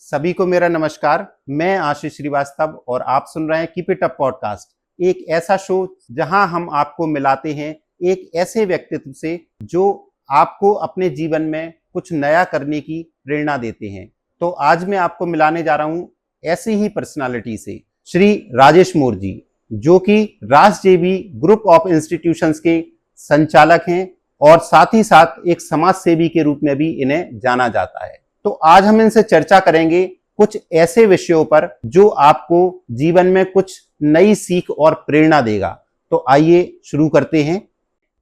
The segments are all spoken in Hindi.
सभी को मेरा नमस्कार। मैं आशीष श्रीवास्तव और आप सुन रहे हैं कीप इट अप पॉडकास्ट, एक ऐसा शो जहां हम आपको मिलाते हैं एक ऐसे व्यक्तित्व से जो आपको अपने जीवन में कुछ नया करने की प्रेरणा देते हैं। तो आज मैं आपको मिलाने जा रहा हूं ऐसी ही पर्सनालिटी से, श्री राजेश मोर जी, जो कि राज जेबी ग्रुप ऑफ इंस्टीट्यूशंस के संचालक हैं और साथ ही साथ एक समाज सेवी के रूप में भी इन्हें जाना जाता है। तो आज हम इनसे चर्चा करेंगे कुछ ऐसे विषयों पर जो आपको जीवन में कुछ नई सीख और प्रेरणा देगा। तो आइए शुरू करते हैं।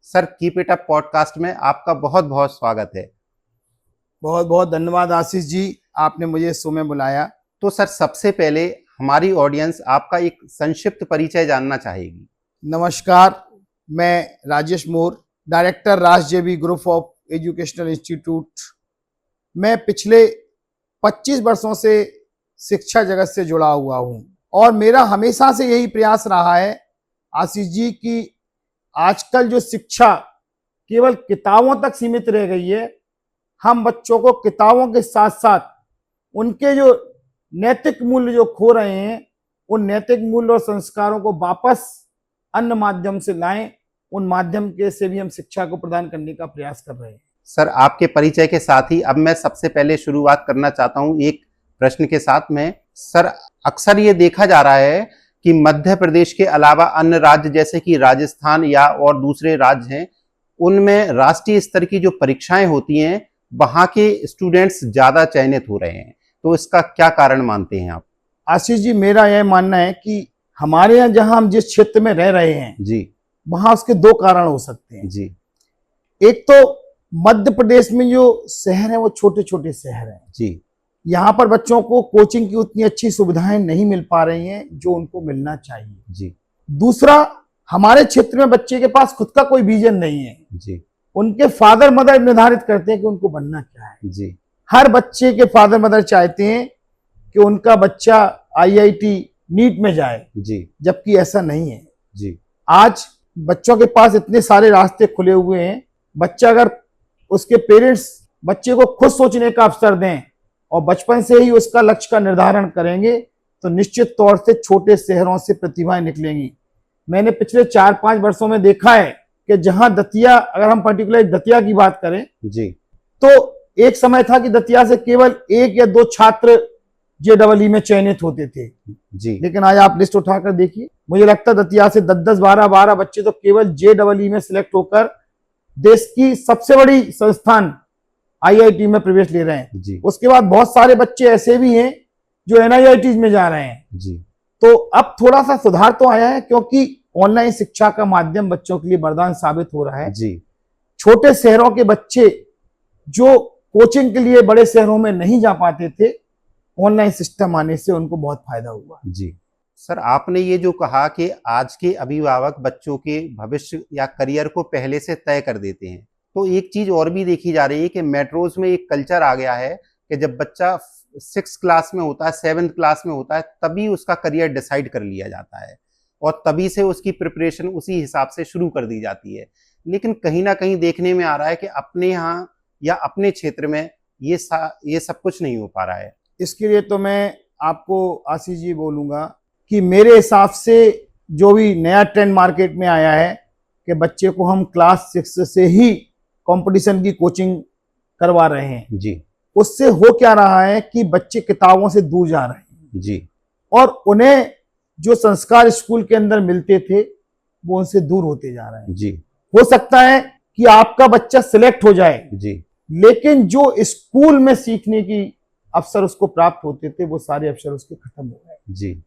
Sir, keep it up podcast में आपका बहुत बहुत स्वागत है। बहुत बहुत धन्यवाद आशीष जी, आपने मुझे शो में बुलाया। तो सर, सबसे पहले हमारी ऑडियंस आपका एक संक्षिप्त परिचय जानना चाहेगी। नमस्कार, मैं Rajesh More, director Raj JB group of educational institute. मैं पिछले 25 वर्षों से शिक्षा जगत से जुड़ा हुआ हूं और मेरा हमेशा से यही प्रयास रहा है आशीष जी कि आजकल जो शिक्षा केवल किताबों तक सीमित रह गई है, हम बच्चों को किताबों के साथ साथ उनके जो नैतिक मूल्य जो खो रहे हैं, उन नैतिक मूल्य और संस्कारों को वापस अन्य माध्यम से लाएं। उन माध्यम के से भी हम शिक्षा को प्रदान करने का प्रयास कर रहे हैं। सर, आपके परिचय के साथ ही अब मैं सबसे पहले शुरुआत करना चाहता हूं एक प्रश्न के साथ में। सर, अक्सर ये देखा जा रहा है कि मध्य प्रदेश के अलावा अन्य राज्य जैसे कि राजस्थान या और दूसरे राज्य हैं, उनमें राष्ट्रीय स्तर की जो परीक्षाएं होती हैं वहां के स्टूडेंट्स ज्यादा चयनित हो रहे हैं। तो इसका क्या कारण मानते हैं आप? आशीष जी, मेरा यह मानना है कि हमारे यहाँ जहां हम जिस क्षेत्र में रह रहे हैं जी, वहां उसके दो कारण हो सकते हैं जी। एक तो मध्य प्रदेश में जो शहर है वो छोटे छोटे शहर हैं जी। यहाँ पर बच्चों को कोचिंग की उतनी अच्छी सुविधाएं नहीं मिल पा रही हैं जो उनको मिलना चाहिए। जी। दूसरा, हमारे क्षेत्र में बच्चे के पास खुद का कोई विजन नहीं है। जी। उनके फादर मदर निर्धारित करते हैं कि उनको बनना क्या है। जी। हर बच्चे के फादर मदर चाहते हैं कि उनका बच्चा IIT नीट में जाए। जी। जबकि ऐसा नहीं है। जी। आज बच्चों के पास इतने सारे रास्ते खुले हुए हैं। बच्चा अगर उसके पेरेंट्स बच्चे को खुद सोचने का अवसर दें और बचपन से ही उसका लक्ष्य का निर्धारण करेंगे तो निश्चित तौर से छोटे शहरों से प्रतिभाएं निकलेंगी। मैंने पिछले 4-5 वर्षों में देखा है कि जहां दतिया, अगर हम पर्टिकुलर दतिया की बात करें जी, तो एक समय था कि दतिया से केवल 1 या 2 छात्र JEE में चयनित होते थे जी। लेकिन आज आप लिस्ट उठाकर देखिए, मुझे लगता है दतिया से 10-10, 12-12 बच्चे तो केवल JEE में सिलेक्ट होकर देश की सबसे बड़ी संस्थान IIT में प्रवेश ले रहे हैं जी। उसके बाद बहुत सारे बच्चे ऐसे भी हैं जो NIIT में जा रहे हैं जी। तो अब थोड़ा सा सुधार तो आया है क्योंकि ऑनलाइन शिक्षा का माध्यम बच्चों के लिए वरदान साबित हो रहा है जी। छोटे शहरों के बच्चे जो कोचिंग के लिए बड़े शहरों में नहीं जा पाते थे, ऑनलाइन सिस्टम आने से उनको बहुत फायदा हुआ जी। सर, आपने ये जो कहा कि आज के अभिभावक बच्चों के भविष्य या करियर को पहले से तय कर देते हैं, तो एक चीज और भी देखी जा रही है कि मेट्रोज में एक कल्चर आ गया है कि जब बच्चा 6th क्लास में होता है, 7th क्लास में होता है, तभी उसका करियर डिसाइड कर लिया जाता है और तभी से उसकी प्रिपरेशन उसी हिसाब से शुरू कर दी जाती है। लेकिन कहीं ना कहीं देखने में आ रहा है कि अपने यहाँ या अपने क्षेत्र में ये सब कुछ नहीं हो पा रहा है। इसके लिए तो मैं आपको आशीष जी बोलूंगा कि मेरे हिसाब से जो भी नया ट्रेंड मार्केट में आया है कि बच्चे को हम क्लास 6 से ही कंपटीशन की कोचिंग करवा रहे हैं जी। उससे हो क्या रहा है कि बच्चे किताबों से दूर जा रहे हैं जी और उन्हें जो संस्कार स्कूल के अंदर मिलते थे वो उनसे दूर होते जा रहे हैं जी। हो सकता है कि आपका बच्चा सिलेक्ट हो जाए जी, लेकिन जो स्कूल में सीखने की अवसर उसको प्राप्त होते थे वो सारे अवसर उसके खत्म हो गए जी।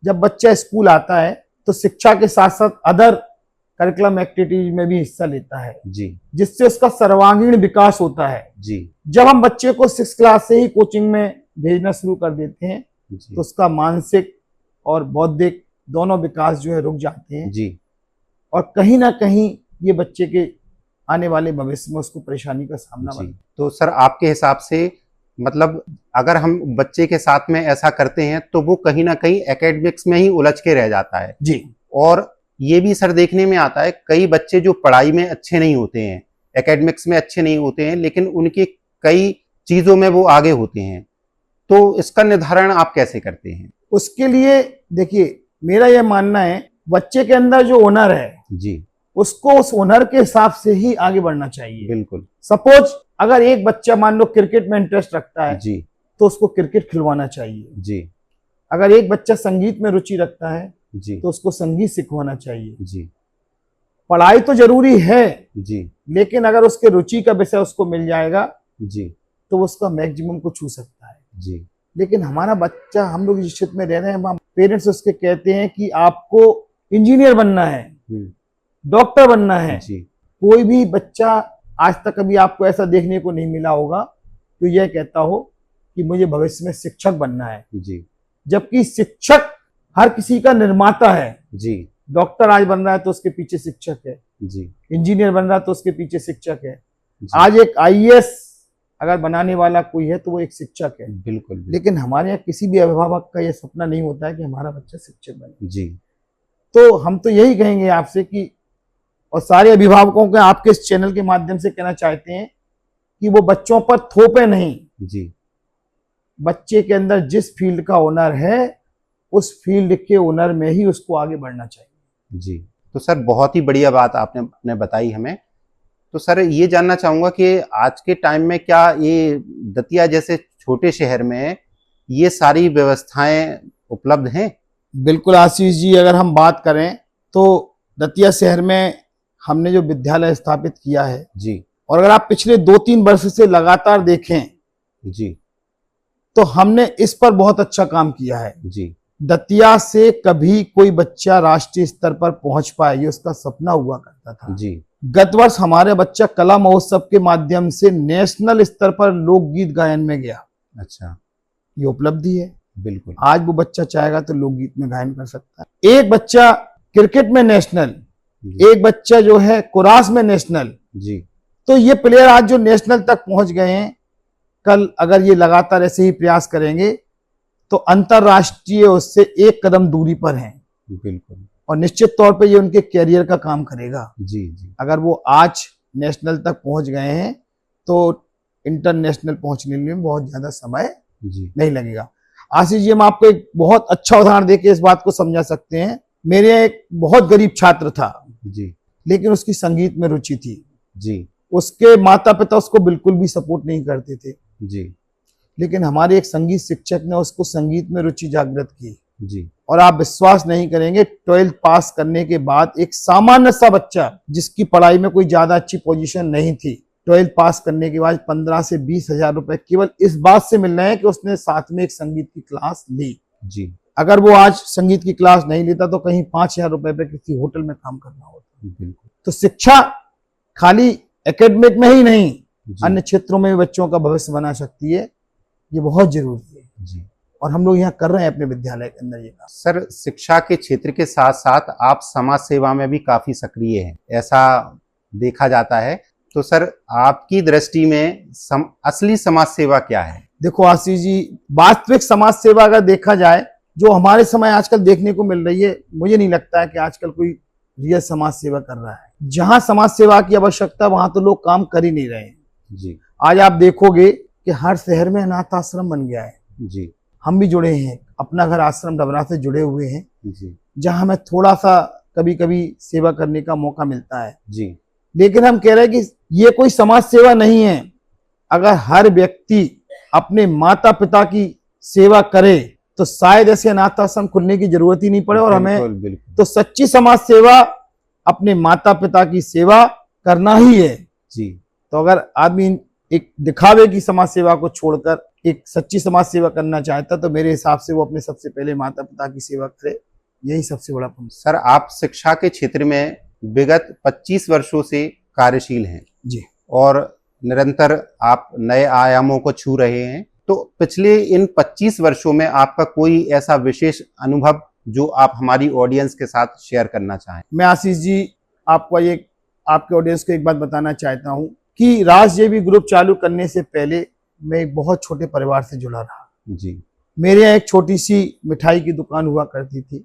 जब बच्चा स्कूल आता है तो शिक्षा के साथ साथ अदर करिकुलम एक्टिविटीज में भी हिस्सा लेता है जी, जिससे उसका सर्वांगीण विकास होता है जी। जब हम बच्चे को 6th क्लास से ही कोचिंग में भेजना शुरू कर देते हैं तो उसका मानसिक और बौद्धिक दोनों विकास जो है रुक जाते हैं जी और कहीं ना कहीं ये बच्चे के आने वाले भविष्य में उसको परेशानी का सामना बना। तो सर, आपके हिसाब से मतलब अगर हम बच्चे के साथ में ऐसा करते हैं तो वो कहीं ना कहीं एकेडमिक्स में ही उलझ के रह जाता है जी। और ये भी सर देखने में आता है, कई बच्चे जो पढ़ाई में अच्छे नहीं होते हैं, एकेडमिक्स में अच्छे नहीं होते हैं, लेकिन उनके कई चीजों में वो आगे होते हैं, तो इसका निर्धारण आप कैसे करते हैं? उसके लिए देखिए, मेरा यह मानना है बच्चे के अंदर जो हुनर है जी, उसको उस हुनर के हिसाब से ही आगे बढ़ना चाहिए। बिल्कुल। सपोज अगर एक बच्चा मान लो क्रिकेट में इंटरेस्ट रखता है जी, तो उसको क्रिकेट खिलवाना चाहिए। जी, अगर एक बच्चा संगीत में रुचि रखता है जी, तो उसको संगीत सिखवाना चाहिए। जी, पढ़ाई तो जरूरी है, जी, लेकिन अगर उसके रुचि का विषय उसको मिल जाएगा जी, तो वो उसका मैक्सिमम को छू सकता है। जी, लेकिन हमारा बच्चा, हम लोग जिस क्षेत्र में रह रहे हैं, वहाँ पेरेंट्स उसके कहते हैं कि आपको इंजीनियर बनना है, डॉक्टर बनना है। जी, कोई भी बच्चा आज तक कभी आपको ऐसा देखने को नहीं मिला होगा तो यह कहता हो कि मुझे भविष्य में शिक्षक बनना है। जी, जबकि शिक्षक हर किसी का निर्माता है। जी, डॉक्टर आज बन रहा है तो उसके पीछे शिक्षक है, जी, इंजीनियर बन रहा है तो उसके पीछे शिक्षक है, जी, आज एक आईएएस अगर बनाने वाला कोई है तो वो एक शिक्षक है। बिल्कुल, बिल्कुल। लेकिन हमारे यहाँ किसी भी अभिभावक का यह सपना नहीं होता है कि हमारा बच्चा शिक्षक बने। जी, तो हम तो यही कहेंगे आपसे कि, और सारे अभिभावकों को आपके इस चैनल के माध्यम से कहना चाहते हैं कि वो बच्चों पर थोपे नहीं। जी, बच्चे के अंदर जिस फील्ड का हुनर है उस फील्ड के हुनर में ही उसको आगे बढ़ना चाहिए। जी। तो सर बहुत ही बढ़िया बात आपने बताई हमें। तो सर ये जानना चाहूंगा कि आज के टाइम में क्या ये दतिया जैसे छोटे शहर में ये सारी व्यवस्थाएं उपलब्ध हैं? बिल्कुल आशीष जी, अगर हम बात करें तो दतिया शहर में हमने जो विद्यालय स्थापित किया है, जी, और अगर आप पिछले 2-3 वर्ष से लगातार देखें जी, तो हमने इस पर बहुत अच्छा काम किया है। जी, दतिया से कभी कोई बच्चा राष्ट्रीय स्तर पर पहुंच पाए, ये उसका सपना हुआ करता था। जी, गत वर्ष हमारे बच्चा कला महोत्सव के माध्यम से नेशनल स्तर पर लोकगीत गायन में गया। अच्छा, ये उपलब्धि है। बिल्कुल, आज वो बच्चा चाहेगा तो लोकगीत में गायन कर सकता है। एक बच्चा क्रिकेट में नेशनल, जी, एक बच्चा जो है कुरास में नेशनल। जी, तो ये प्लेयर आज जो नेशनल तक पहुंच गए हैं, कल अगर ये लगातार ऐसे ही प्रयास करेंगे तो अंतरराष्ट्रीय उससे एक कदम दूरी पर हैं, बिल्कुल, और निश्चित तौर पे ये उनके कैरियर का काम करेगा। जी, जी, अगर वो आज नेशनल तक पहुंच गए हैं तो इंटरनेशनल पहुंचने में बहुत ज्यादा समय जी, नहीं लगेगा। आशीष जी, हम आपको एक बहुत अच्छा उदाहरण देके इस बात को समझा सकते हैं। मेरे यहाँ एक बहुत गरीब छात्र था, जी, लेकिन उसकी संगीत में रुचि थी। जी, उसके माता पिता उसको बिल्कुल भी सपोर्ट नहीं करते थे, जी, लेकिन हमारे एक संगीत शिक्षक ने उसको संगीत में रुचि जागृत की। जी, और आप विश्वास नहीं करेंगे, 12th पास करने के बाद एक सामान्य सा बच्चा जिसकी पढ़ाई में कोई ज्यादा अच्छी पोजीशन नहीं थी, 12th पास करने के बाद 15 से 20 हजार रुपए केवल इस बात से मिल रहे हैं कि उसने साथ में एक संगीत की क्लास ली। जी, अगर वो आज संगीत की क्लास नहीं लेता तो कहीं 5,000 रुपए पे किसी होटल में काम करना होता। बिल्कुल, तो शिक्षा खाली एकेडमिक में ही नहीं, जी, अन्य क्षेत्रों में भी बच्चों का भविष्य बना सकती है। ये बहुत जरूरी है, जी। और हम लोग यहाँ कर रहे हैं अपने विद्यालय के अंदर ये काम। सर शिक्षा के क्षेत्र के साथ साथ आप समाज सेवा में भी काफी सक्रिय हैं, ऐसा देखा जाता है। तो सर आपकी दृष्टि में असली समाज सेवा क्या है? देखो आशीष जी, वास्तविक समाज सेवा अगर देखा जाए जो हमारे समय आजकल देखने को मिल रही है, मुझे नहीं लगता है कि आजकल कोई रियल समाज सेवा कर रहा है। जहां समाज सेवा की आवश्यकता वहां तो लोग काम कर ही नहीं रहे हैं। जी, आज आप देखोगे कि हर शहर में अनाथ आश्रम बन गया है। जी, हम भी जुड़े हैं, अपना घर आश्रम डबरा से जुड़े हुए हैं, जी, जहां हमें थोड़ा सा कभी कभी सेवा करने का मौका मिलता है। जी, लेकिन हम कह रहे हैं कि ये कोई समाज सेवा नहीं है। अगर हर व्यक्ति अपने माता पिता की सेवा करे तो शायद ऐसे अनाथ आश्रम खुलने की जरूरत ही नहीं पड़े। और हमें बिल्कुल, बिल्कुल, तो सच्ची समाज सेवा अपने माता पिता की सेवा करना ही है। जी, तो अगर आदमी एक दिखावे की समाज सेवा को छोड़कर एक सच्ची समाज सेवा करना चाहता तो मेरे हिसाब से वो अपने सबसे पहले माता पिता की सेवा करे, यही सबसे बड़ा पुण्य। सर आप शिक्षा के क्षेत्र में विगत 25 वर्षों से कार्यशील हैं जी, और निरंतर आप नए आयामों को छू रहे हैं। तो पिछले इन 25 वर्षों में आपका कोई ऐसा विशेष अनुभव जो आप हमारी ऑडियंस के साथ शेयर करना चाहें? मैं आशीष जी आपको एक आपके ऑडियंस को एक बात बताना चाहता हूं कि राज जेबी ग्रुप चालू करने से पहले मैं एक बहुत छोटे परिवार से जुड़ा रहा। जी, मेरे यहाँ एक छोटी सी मिठाई की दुकान हुआ करती थी।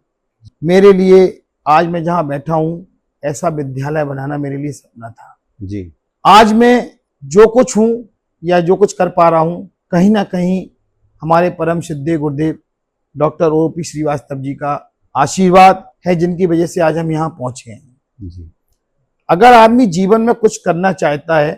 मेरे लिए आज मैं जहाँ बैठा हूँ ऐसा विद्यालय बनाना मेरे लिए सपना था। जी आज मैं जो कुछ हूँ या जो कुछ कर पा रहा हूँ, कहीं ना कहीं हमारे परम सिद्धे गुरुदेव डॉक्टर OP श्रीवास्तव जी का आशीर्वाद है, जिनकी वजह से आज हम यहाँ पहुंचे हैं। जी अगर आदमी जीवन में कुछ करना चाहता है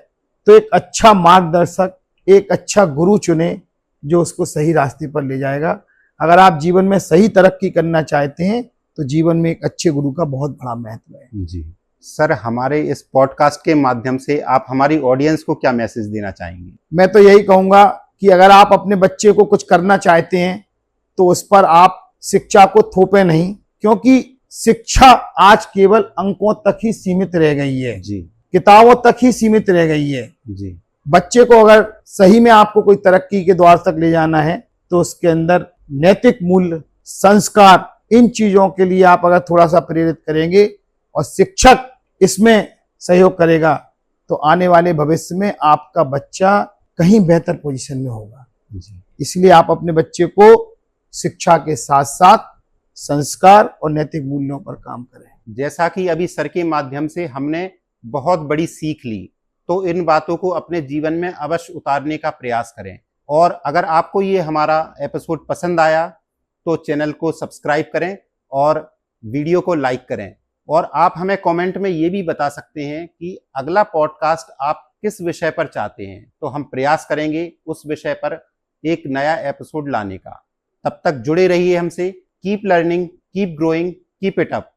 तो एक अच्छा मार्गदर्शक, एक अच्छा गुरु चुने जो उसको सही रास्ते पर ले जाएगा। अगर आप जीवन में सही तरक्की करना चाहते हैं तो जीवन में एक अच्छे गुरु का बहुत बड़ा महत्व है। जी सर, हमारे इस पॉडकास्ट के माध्यम से आप हमारी ऑडियंस को क्या मैसेज देना चाहेंगे? मैं तो यही कहूंगा कि अगर आप अपने बच्चे को कुछ करना चाहते हैं तो उस पर आप शिक्षा को थोपे नहीं, क्योंकि शिक्षा आज केवल अंकों तक ही सीमित रह गई है, जी किताबों तक ही सीमित रह गई है। जी बच्चे को अगर सही में आपको कोई तरक्की के द्वार तक ले जाना है तो उसके अंदर नैतिक मूल्य, संस्कार, इन चीजों के लिए आप अगर थोड़ा सा प्रेरित करेंगे और शिक्षक इसमें सहयोग करेगा तो आने वाले भविष्य में आपका बच्चा कहीं बेहतर पोजीशन में होगा। जी इसलिए आप अपने बच्चे को शिक्षा के साथ साथ संस्कार और नैतिक मूल्यों पर काम करें। जैसा कि अभी सर के माध्यम से हमने बहुत बड़ी सीख ली, तो इन बातों को अपने जीवन में अवश्य उतारने का प्रयास करें। और अगर आपको ये हमारा एपिसोड पसंद आया तो चैनल को सब्सक्राइब करें और वीडियो को लाइक करें। और आप हमें कमेंट में ये भी बता सकते हैं कि अगला पॉडकास्ट आप किस विषय पर चाहते हैं, तो हम प्रयास करेंगे उस विषय पर एक नया एपिसोड लाने का। तब तक जुड़े रहिए हमसे। Keep learning, keep growing, keep it up.